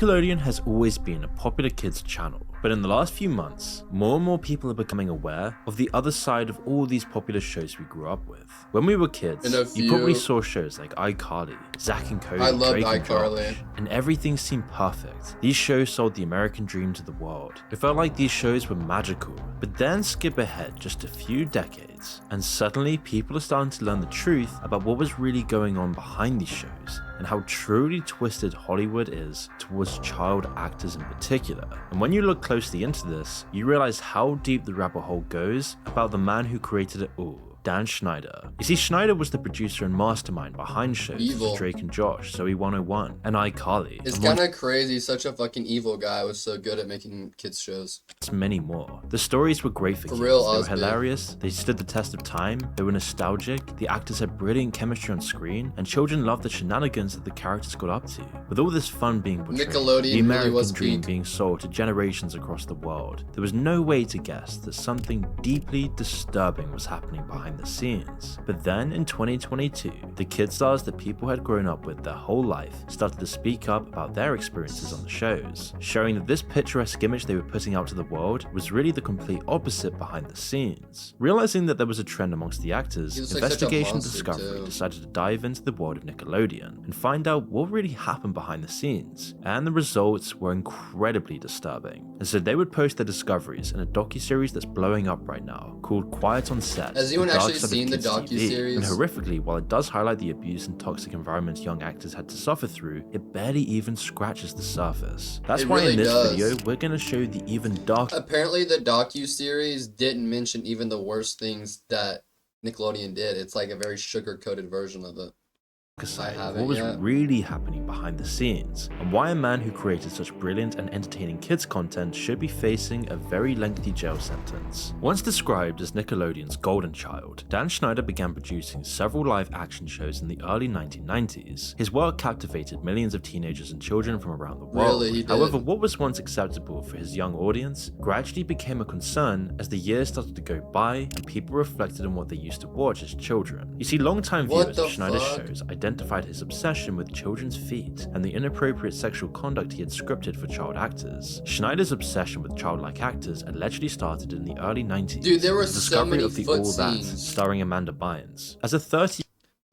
Nickelodeon has always been a popular kids channel, but in the last few months, more and more people are becoming aware of the other side of all these popular shows we grew up with. When we were kids, you probably saw shows like iCarly, Zack and Cody, I loved Drake and iCarly. Josh, and everything seemed perfect. These shows sold the American dream to the world. It felt like these shows were magical. But then skip ahead just a few decades, and suddenly people are starting to learn the truth about what was really going on behind these shows, and how truly twisted Hollywood is towards child actors in particular. And when you look closely into this, you realize how deep the rabbit hole goes about the man who created it all, Dan Schneider. You see, Schneider was the producer and mastermind behind shows such as Drake and Josh, Zoe 101, and iCarly. It's kind of crazy, such a fucking evil guy was so good at making kids shows. Many more. The stories were great for kids. Real, they were hilarious, they stood the test of time, they were nostalgic, the actors had brilliant chemistry on screen, and children loved the shenanigans that the characters got up to. With all this fun being portrayed, Nickelodeon the American really dream being sold to generations across the world, there was no way to guess that something deeply disturbing was happening behind the scenes. But then in 2022, the kid stars that people had grown up with their whole life started to speak up about their experiences on the shows, showing that this picturesque image they were putting out to the world was really the complete opposite behind the scenes. Realizing that there was a trend amongst the actors, Investigation Discovery decided to dive into the world of Nickelodeon and find out what really happened behind the scenes, and the results were incredibly disturbing. And so they would post their discoveries in a docuseries that's blowing up right now called Quiet on Set. Has anyone actually seen the docuseries? And horrifically, while it does highlight the abuse and toxic environments young actors had to suffer through, it barely even scratches the surface. That's why in this video, we're gonna show the even darker. Apparently the docuseries didn't mention even the worst things that Nickelodeon did. It's like a very sugar-coated version of it. What was really happening behind the scenes, and why a man who created such brilliant and entertaining kids content should be facing a very lengthy jail sentence. Once described as Nickelodeon's golden child, Dan Schneider began producing several live action shows in the early 1990s. His work captivated millions of teenagers and children from around the world. However, what was once acceptable for his young audience gradually became a concern as the years started to go by and people reflected on what they used to watch as children. You see, longtime viewers of Schneider's shows identified his obsession with children's feet and the inappropriate sexual conduct he had scripted for child actors. Schneider's obsession with childlike actors allegedly started in the early 90s. Dude, there were the so many of the foot All That, scenes. starring Amanda Bynes. As a 30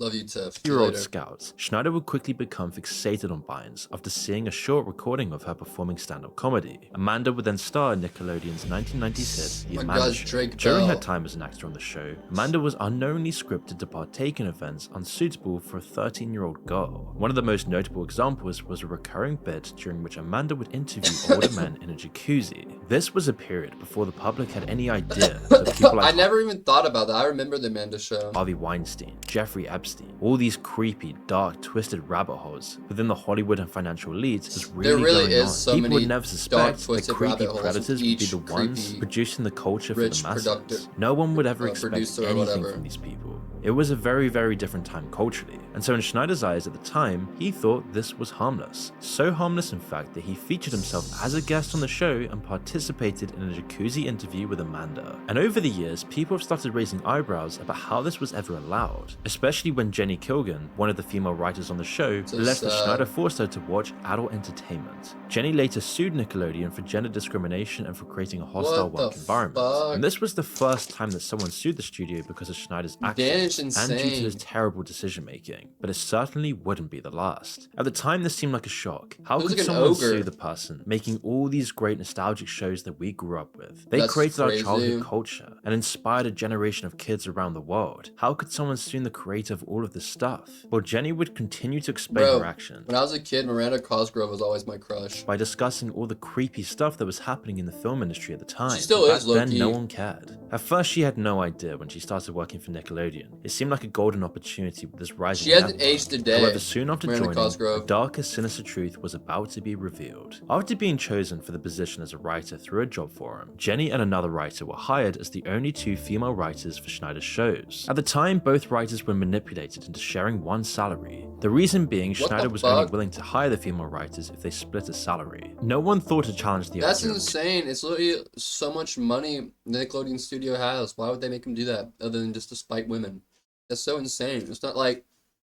Love you, Tiff. year-old scout, Schneider would quickly become fixated on Bynes after seeing a short recording of her performing stand-up comedy. Amanda would then star in Nickelodeon's 1990s hit, The Amanda Show. During her time as an actor on the show, Amanda was unknowingly scripted to partake in events unsuitable for a 13-year-old girl. One of the most notable examples was a recurring bit during which Amanda would interview older men in a jacuzzi. This was a period before the public had any idea that people like I never even thought about that. I remember the Amanda Show. Harvey Weinstein, Jeffrey Epstein, all these creepy, dark, twisted rabbit holes within the Hollywood and financial elites was really going on. So People would never suspect that creepy predators would be the creepy ones producing the culture for the masses. productive, No one would ever expect anything from these people. It was a very, very different time culturally, and so in Schneider's eyes at the time, he thought this was harmless. So harmless in fact that he featured himself as a guest on the show and participated in a jacuzzi interview with Amanda. And over the years, people have started raising eyebrows about how this was ever allowed, especially when Jenny Kilgan, one of the female writers on the show, alleged that Schneider forced her to watch adult entertainment. Jenny later sued Nickelodeon for gender discrimination and for creating a hostile work environment. And this was the first time that someone sued the studio because of Schneider's actions and due to his terrible decision making, but it certainly wouldn't be the last. At the time, this seemed like a shock. How could someone sue the person making all these great nostalgic shows that we grew up with? They created our childhood culture and inspired a generation of kids around the world. How could someone sue the creator of all of this stuff? Well, Jenny would continue to explain her action. When I was a kid, Miranda Cosgrove was always my crush. By discussing all the creepy stuff that was happening in the film industry at the time. She still is, then no one cared. At first, she had no idea when she started working for Nickelodeon. It seemed like a golden opportunity with this rising She hasn't aged a day. However, soon after joining, the darker, sinister truth was about to be revealed. After being chosen for the position as a writer through a job forum, Jenny and another writer were hired as the only two female writers for Schneider's shows. At the time, both writers were manipulated into sharing one salary. The reason being, Schneider was only willing to hire the female writers if they split a salary. No one thought to challenge the idea. That's insane. It's literally so much money the Nickelodeon studio has. Why would they make them do that other than just to spite women? That's so insane. It's not like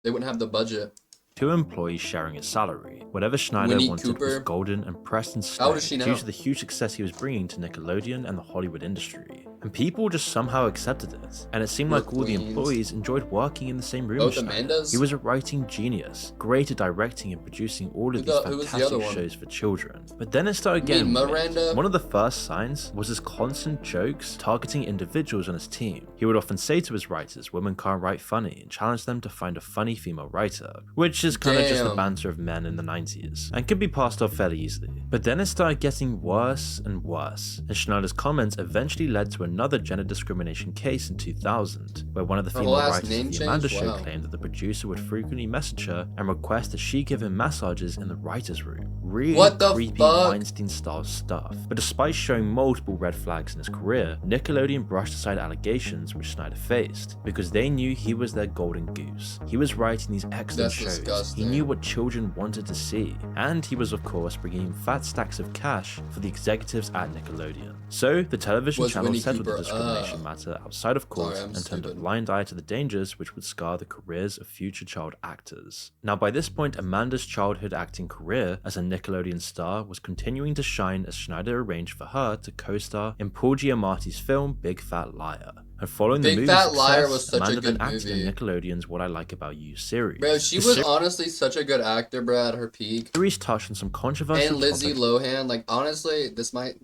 they wouldn't have the budget. 2 employees sharing his salary. Whatever Schneider Winnie wanted was Cooper. golden and pressed and How old is stayed she due now? to the huge success he was bringing to Nickelodeon and the Hollywood industry. And people just somehow accepted it, and it seemed like all the Queens. employees enjoyed working in the same room Both as Schneider. Amandas? He was a writing genius, great at directing and producing all of these who was the other fantastic one? shows for children. But then it started You mean getting weird. Miranda? One of the first signs was his constant jokes targeting individuals on his team. He would often say to his writers, women can't write funny, and challenge them to find a funny female writer, which is kind of just the Damn. banter of men in the 90s, and could be passed off fairly easily. But then it started getting worse and worse, and Schneider's comments eventually led to another gender discrimination case in 2000, where one of the Her female last writers name of the Amanda changed? Show Wow. claimed that the producer would frequently message her and request that she give him massages in the writer's room. Really What the creepy fuck? Weinstein-style stuff. But despite showing multiple red flags in his career, Nickelodeon brushed aside allegations which Schneider faced, because they knew he was their golden goose. He was writing these excellent That's shows, disgusting. he knew what children wanted to see, and he was of course bringing in fat stacks of cash for the executives at Nickelodeon. So the television Was channel Winnie settled the Cooper, discrimination matter outside of court Sorry, I'm and turned a stupid. blind eye to the dangers which would scar the careers of future child actors. Now by this point, Amanda's childhood acting career as a Nickelodeon star was continuing to shine as Schneider arranged for her to co-star in Paul Giamatti's film Big Fat Liar. And following the Big movie's Fat Liar success, was such a Amanda then good acted in movie. Nickelodeon's What I Like About You series. Bro, she The was honestly such a good actor, bro, at her peak. series touched on some controversial And Lizzie topics. Lohan, like, honestly, this might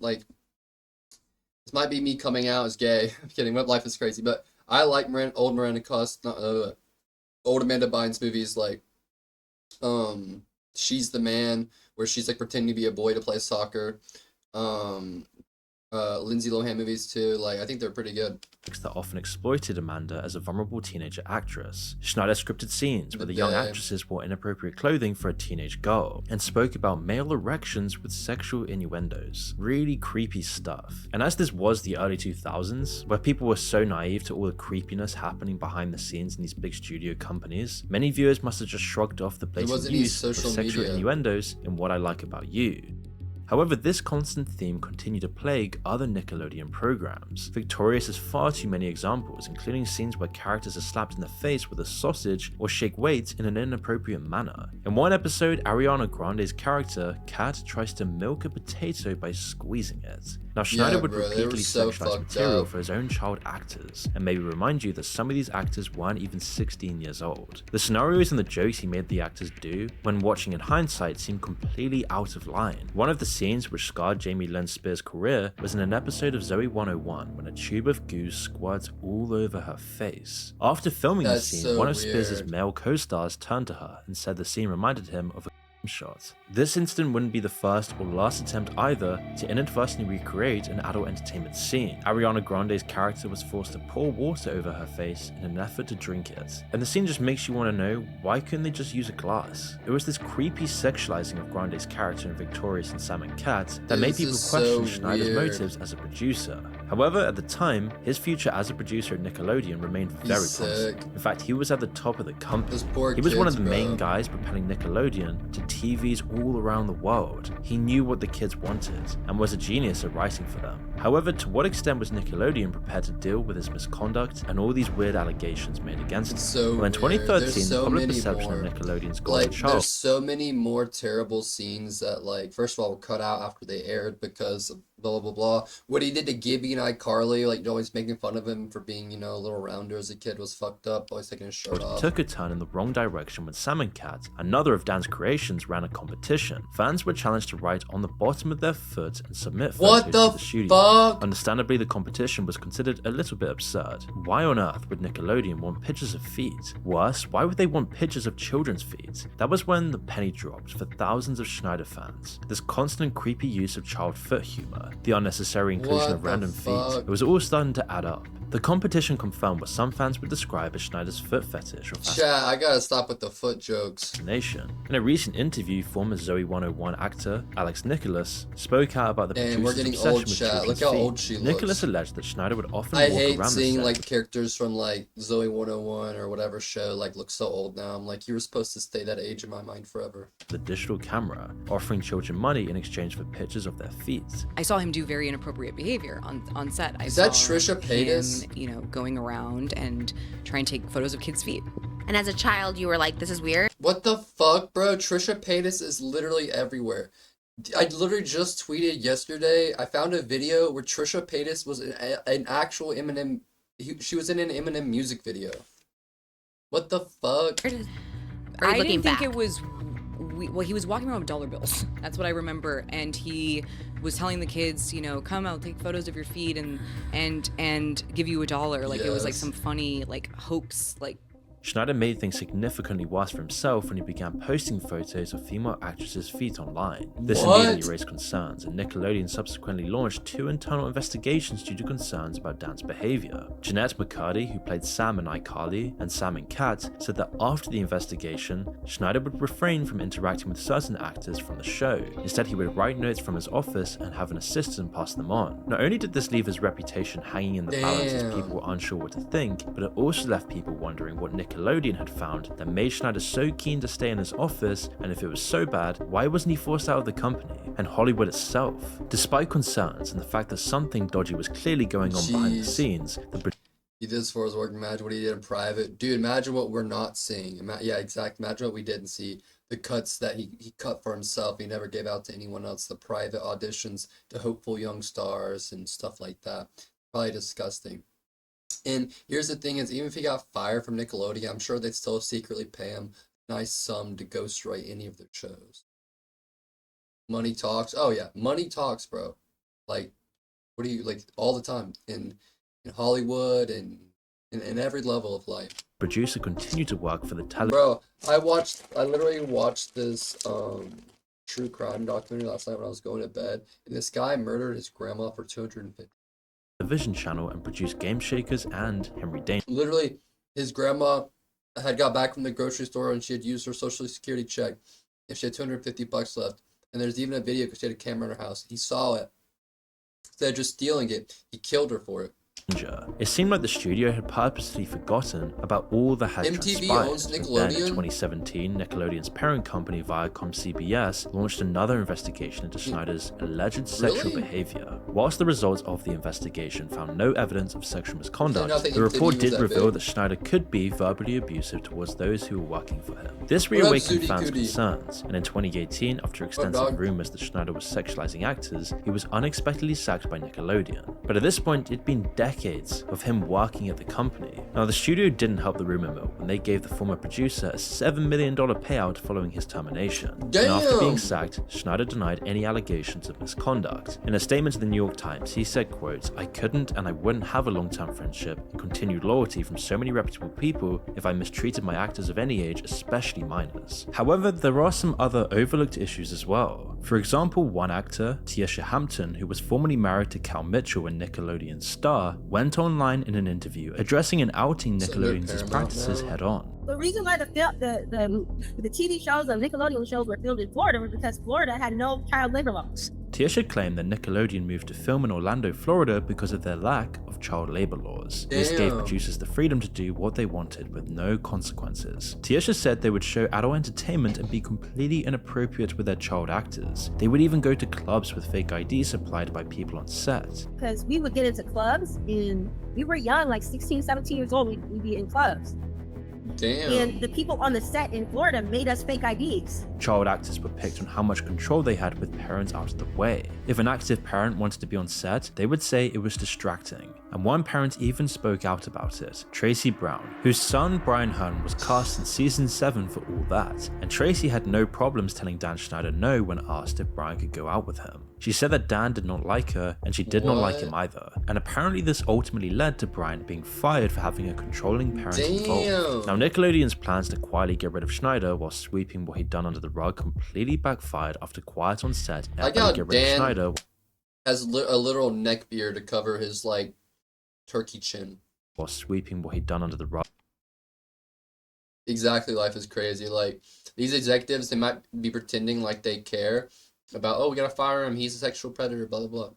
be me coming out as gay. I'm kidding. Web Life is crazy, but I like old Miranda Cost, old Amanda Bynes movies like, She's the Man, where she's like pretending to be a boy to play soccer. Lindsay Lohan movies too. Like, I think they're pretty good. that often exploited Amanda as a vulnerable teenager actress. Schneider scripted scenes where the young actresses wore inappropriate clothing for a teenage girl, and spoke about male erections with sexual innuendos. Really creepy stuff. And as this was the early 2000s, where people were so naive to all the creepiness happening behind the scenes in these big studio companies, many viewers must have just shrugged off the blatant wasn't any use of social sexual media. innuendos in What I Like About You. However, this constant theme continued to plague other Nickelodeon programs. Victorious has far too many examples, including scenes where characters are slapped in the face with a sausage or shake weights in an inappropriate manner. In one episode, Ariana Grande's character, Kat, tries to milk a potato by squeezing it. Now, Schneider would bro, they repeatedly were so sexualize fucked material up. for his own child actors, and maybe remind you that some of these actors weren't even 16 years old. The scenarios and the jokes he made the actors do, when watching in hindsight, seem completely out of line. One of the scenes which scarred Jamie Lynn Spears' career was in an episode of Zoe 101 when a tube of goo squirts all over her face. After filming the That's scene, so one of Spears' weird. male co-stars turned to her and said the scene reminded him of a shot. This incident wouldn't be the first or last attempt either to inadvertently recreate an adult entertainment scene. Ariana Grande's character was forced to pour water over her face in an effort to drink it. And the scene just makes you want to know, why couldn't they just use a glass? It was this creepy sexualizing of Grande's character in Victorious and Sam and Cat that made This people is question so Schneider's weird. motives as a producer. However, at the time, his future as a producer at Nickelodeon remained very promising. sick. In fact, he was at the top of the company. Those poor He was one of kids, the main bro. guys propelling Nickelodeon to TVs all around the world. He knew what the kids wanted and was a genius at writing for them. However, to what extent was Nickelodeon prepared to deal with his misconduct and all these weird allegations made against him? It's so Well, in weird. 2013, There's so public many perception more. of Nickelodeon's Golden Like, Child there's so many more terrible scenes that, like, first of all, were cut out after they aired because of blah, blah, blah. What he did to Gibby and iCarly, like, always making fun of him for being, you know, a little rounder as a kid was fucked up, always taking his shirt off. took a turn in the wrong direction when Sam and Cat, another of Dan's creations, ran a competition. Fans were challenged to write on the bottom of their foot and submit What photos the to the studio. fuck? Understandably, the competition was considered a little bit absurd. Why on earth would Nickelodeon want pictures of feet? Worse, why would they want pictures of children's feet? That was when the penny dropped for thousands of Schneider fans. This constant creepy use of child foot humor, the unnecessary inclusion What of the random feet, fuck? it was all starting to add up. The competition confirmed what some fans would describe as Schneider's foot fetish or Chat, I gotta stop with the foot jokes. fascination. In a recent interview, former Zoe 101 actor Alex Nicholas spoke out about the Damn, we're producer's getting obsession old, with chat. children's Look how feet. old she looks. Nicholas alleged that Schneider would often I walk hate around seeing, the set like, characters from, like, Zoe 101 or whatever show, like, look so old now. I'm like, you were supposed to stay that age in my mind forever. with a digital camera, offering children money in exchange for pictures of their feet. I saw him do very inappropriate behavior on set. I Is that saw Trisha Paytas? him, you know, going around and trying to take photos of kids' feet. And as a child, you were like, this is weird? What the fuck, bro? Trisha Paytas is literally everywhere. I literally just tweeted yesterday. I found a video where Trisha Paytas was an actual Eminem. She was in an Eminem music video. What the fuck? I didn't think it was. Well, he was walking around with dollar bills. That's what I remember, and he was telling the kids, you know, come out, take photos of your feet, and give you $1. Like, it was like some funny like hoax, like. Schneider made things significantly worse for himself when he began posting photos of female actresses' feet online. This immediately raised concerns, and Nickelodeon subsequently launched 2 internal investigations due to concerns about Dan's behavior. Jeanette McCurdy, who played Sam in iCarly and Sam in Cat, said that after the investigation, Schneider would refrain from interacting with certain actors from the show. Instead, he would write notes from his office and have an assistant pass them on. Not only did this leave his reputation hanging in the balance as people were unsure what to think, but it also left people wondering what Nickelodeon had found that made Schneider so keen to stay in his office, and if it was so bad, why wasn't he forced out of the company and Hollywood itself? Despite concerns and the fact that something dodgy was clearly going on behind the scenes, he did as far as work. Imagine what he did in private. Dude, imagine what we're not seeing. Yeah, exactly. Imagine what we didn't see. The cuts that he cut for himself, he never gave out to anyone else. The private auditions to hopeful young stars and stuff like that. Probably disgusting. And here's the thing is, even if he got fired from Nickelodeon, I'm sure they'd still secretly pay him a nice sum to ghostwrite any of their shows. Money talks. Oh yeah, money talks, bro. Like, what do you, like, all the time in Hollywood and in every level of life. Producer continued to work for the Bro, I literally watched this true crime documentary last night when I was going to bed, and this guy murdered his grandma for $250. television channel and produced Game Shakers and Henry Danger. Literally, his grandma had got back from the grocery store and she had used her social security check, and she had $250 left. And there's even a video because she had a camera in her house. He saw it. Instead of just stealing it, he killed her for it. It seemed like the studio had purposely forgotten about all that had MTV transpired. owns Then Nickelodeon. in 2017, Nickelodeon's parent company Viacom CBS launched another investigation into Schneider's alleged sexual behavior. Whilst the results of the investigation found no evidence of sexual misconduct, the report did reveal that Schneider could be verbally abusive towards those who were working for him. This reawakened fans' concerns, and in 2018, after extensive rumors that Schneider was sexualizing actors, he was unexpectedly sacked by Nickelodeon. But at this point, it'd been decades of him working at the company. Now, the studio didn't help the rumor mill when they gave the former producer a $7 million payout following his termination. Damn. And after being sacked, Schneider denied any allegations of misconduct. In a statement to the New York Times, he said, quote, "I couldn't and I wouldn't have a long-term friendship and continued loyalty from so many reputable people if I mistreated my actors of any age, especially minors." However, there are some other overlooked issues as well. For example, one actor, Tiesha Hampton, who was formerly married to Cal Mitchell and Nickelodeon's Star, went online in an interview addressing and outing Nickelodeon's practices head-on. The reason why the TV shows, the Nickelodeon shows were filmed in Florida was because Florida had no child labor laws. Tiesha claimed that Nickelodeon moved to film in Orlando, Florida because of their lack of child labor laws. This gave producers the freedom to do what they wanted with no consequences. Tiesha said they would show adult entertainment and be completely inappropriate with their child actors. They would even go to clubs with fake IDs supplied by people on set. Because we would get into clubs and we were young, like 16, 17 years old, we'd be in clubs. Damn. And the people on the set in Florida made us fake IDs. Child actors were picked on how much control they had with parents out of the way. If an active parent wanted to be on set, they would say it was distracting. And one parent even spoke out about it, Tracy Brown, whose son Brian Hearn was cast in season 7 for all that. And Tracy had no problems telling Dan Schneider no when asked if Brian could go out with him. She said that Dan did not like her, and she did not like him either. And apparently this ultimately led to Brian being fired for having a controlling parent involved. Now, Nickelodeon's plans to quietly get rid of Schneider while sweeping what he'd done under the rug completely backfired after Quiet on Set and get rid of Schneider has a literal neck beard to cover his, like, turkey chin. While sweeping what he'd done under the rug. Exactly, life is crazy. Like, these executives, they might be pretending like they care about, oh, we gotta fire him, he's a sexual predator, blah, blah, blah.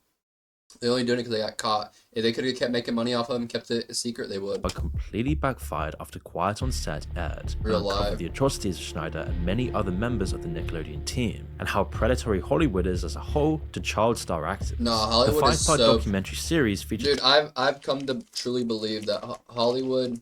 They're only doing it because they got caught. If they could have kept making money off of him, kept it a secret, they would. But completely backfired after Quiet on Set aired. Real and uncovered life. the atrocities of Schneider and many other members of the Nickelodeon team, and how predatory Hollywood is as a whole to child star actors. Nah, Hollywood the is 5-part so... documentary series features... Dude, I've come to truly believe that Hollywood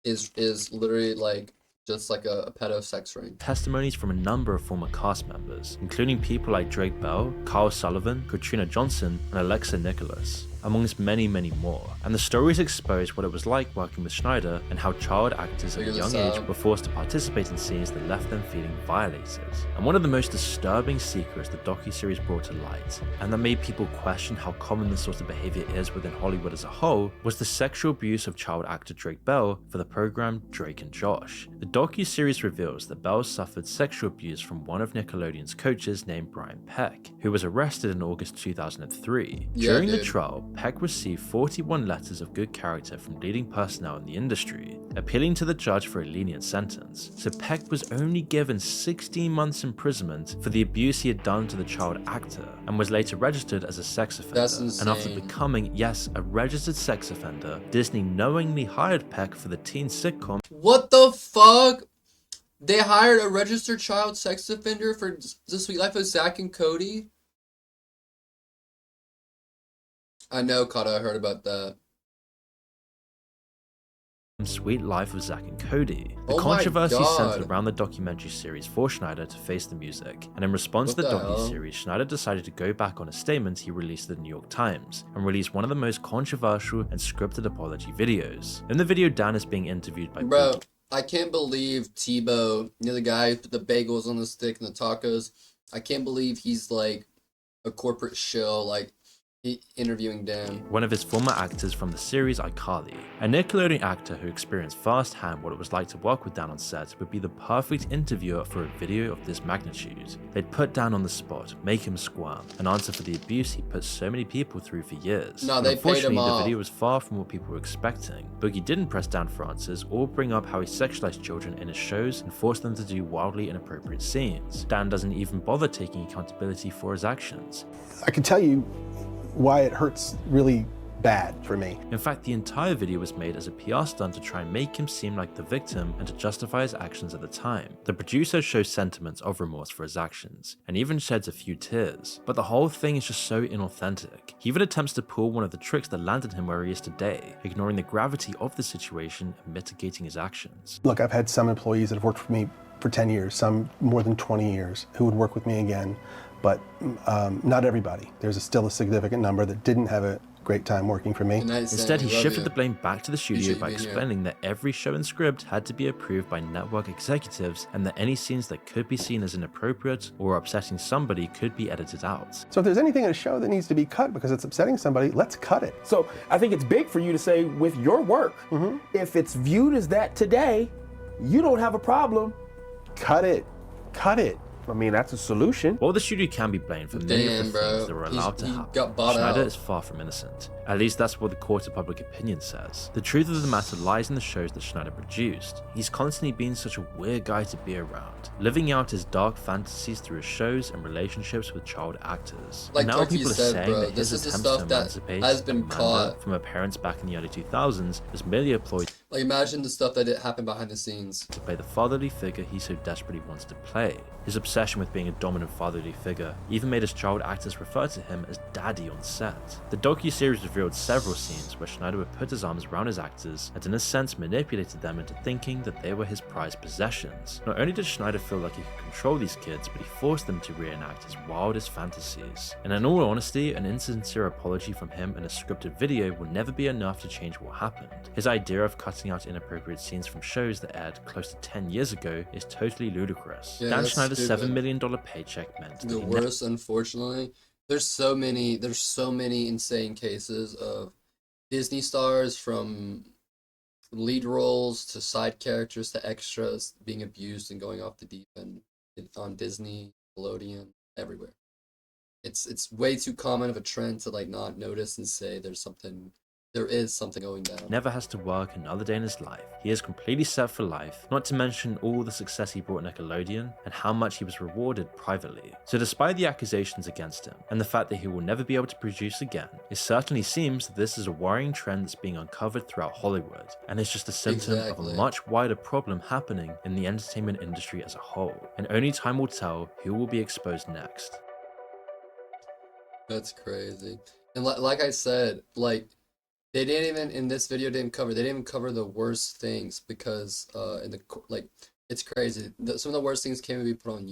is literally like just like a pedo sex ring. Testimonies from a number of former cast members, including people like Drake Bell, Carl Sullivan, Katrina Johnson, and Alexa Nicholas, amongst many, many more. And the stories expose what it was like working with Schneider and how child actors at a young age were forced to participate in scenes that left them feeling violated. And one of the most disturbing secrets the docuseries brought to light, and that made people question how common this sort of behavior is within Hollywood as a whole, was the sexual abuse of child actor Drake Bell for the program Drake and Josh. The docuseries reveals that Bell suffered sexual abuse from one of Nickelodeon's coaches named Brian Peck, who was arrested in August 2003. During the trial, Peck received 41 letters of good character from leading personnel in the industry, appealing to the judge for a lenient sentence. So Peck was only given 16 months imprisonment for the abuse he had done to the child actor, and was later registered as a sex offender. That's insane. And after becoming, yes, a registered sex offender, Disney knowingly hired Peck for the teen sitcom. What the fuck? They hired a registered child sex offender for The Sweet Life of Zack and Cody? I know, Kata, I heard about that. Sweet Life of Zack and Cody. The Oh controversy my God. centered around the documentary series forced Schneider to face the music, and in response to the docu-series, Schneider decided to go back on a statement he released to the New York Times, and released one of the most controversial and scripted apology videos. In the video, Dan is being interviewed by Bro, I can't believe Tebow, you know, the guy who put the bagels on the stick and the tacos, I can't believe he's like a corporate shill, like interviewing Dan. One of his former actors from the series iCarly. A Nickelodeon actor who experienced firsthand what it was like to work with Dan on set would be the perfect interviewer for a video of this magnitude. They'd put Dan on the spot, make him squirm, and answer for the abuse he put so many people through for years. No, they paid him Unfortunately, off. the video was far from what people were expecting. Boogie didn't press Dan for answers or bring up how he sexualized children in his shows and forced them to do wildly inappropriate scenes. Dan doesn't even bother taking accountability for his actions. I can tell you why it hurts really bad for me. In fact, the entire video was made as a PR stunt to try and make him seem like the victim and to justify his actions at the time. The producer shows sentiments of remorse for his actions, and even sheds a few tears. But the whole thing is just so inauthentic. He even attempts to pull one of the tricks that landed him where he is today, ignoring the gravity of the situation and mitigating his actions. Look, I've had some employees that have worked for me for 10 years, some more than 20 years, who would work with me again, but not everybody. There's still a significant number that didn't have a great time working for me. Instead, he shifted the blame back to the studio by explaining that every show and script had to be approved by network executives, and that any scenes that could be seen as inappropriate or upsetting somebody could be edited out. So if there's anything in a show that needs to be cut because it's upsetting somebody, let's cut it. So I think it's big for you to say with your work, if it's viewed as that today, you don't have a problem. Cut it. Cut it. I mean, that's a solution. While the studio can be blamed for many of the things that were allowed to happen, Schneider is far from innocent. At least that's what the court of public opinion says. The truth of the matter lies in the shows that Schneider produced. He's constantly been such a weird guy to be around, living out his dark fantasies through his shows and relationships with child actors. Like now people are saying bro, that his attempts to emancipate has been caught from her parents back in the early 2000s was merely a ploy Like, imagine the stuff that happened behind the scenes. to play the fatherly figure he so desperately wants to play. His obsession with being a dominant fatherly figure even made his child actors refer to him as daddy on set. The docu-series revealed several scenes where Schneider would put his arms around his actors and in a sense manipulated them into thinking that they were his prized possessions. Not only did Schneider feel like he could control these kids, but he forced them to reenact his wildest fantasies. And in all honesty, an insincere apology from him in a scripted video will never be enough to change what happened. His idea of cutting out inappropriate scenes from shows that aired close to 10 years ago is totally ludicrous. Yeah, Dan that's Schneider's stupid. $7 million paycheck meant that The he worst, unfortunately, there's so many insane cases of Disney stars, from lead roles to side characters to extras, being abused and going off the deep end on Disney, Nickelodeon, everywhere. It's way too common of a trend to like not notice and say there is something going down. never has to work another day in his life. He is completely set for life, not to mention all the success he brought Nickelodeon and how much he was rewarded privately. So despite the accusations against him and the fact that he will never be able to produce again, it certainly seems that this is a worrying trend that's being uncovered throughout Hollywood, and it's just a symptom of a much wider problem happening in the entertainment industry as a whole, and only time will tell who will be exposed next. That's crazy. And like I said, like, They didn't even in this video they didn't even cover the worst things because in the like it's crazy. Some of the worst things can't even be put on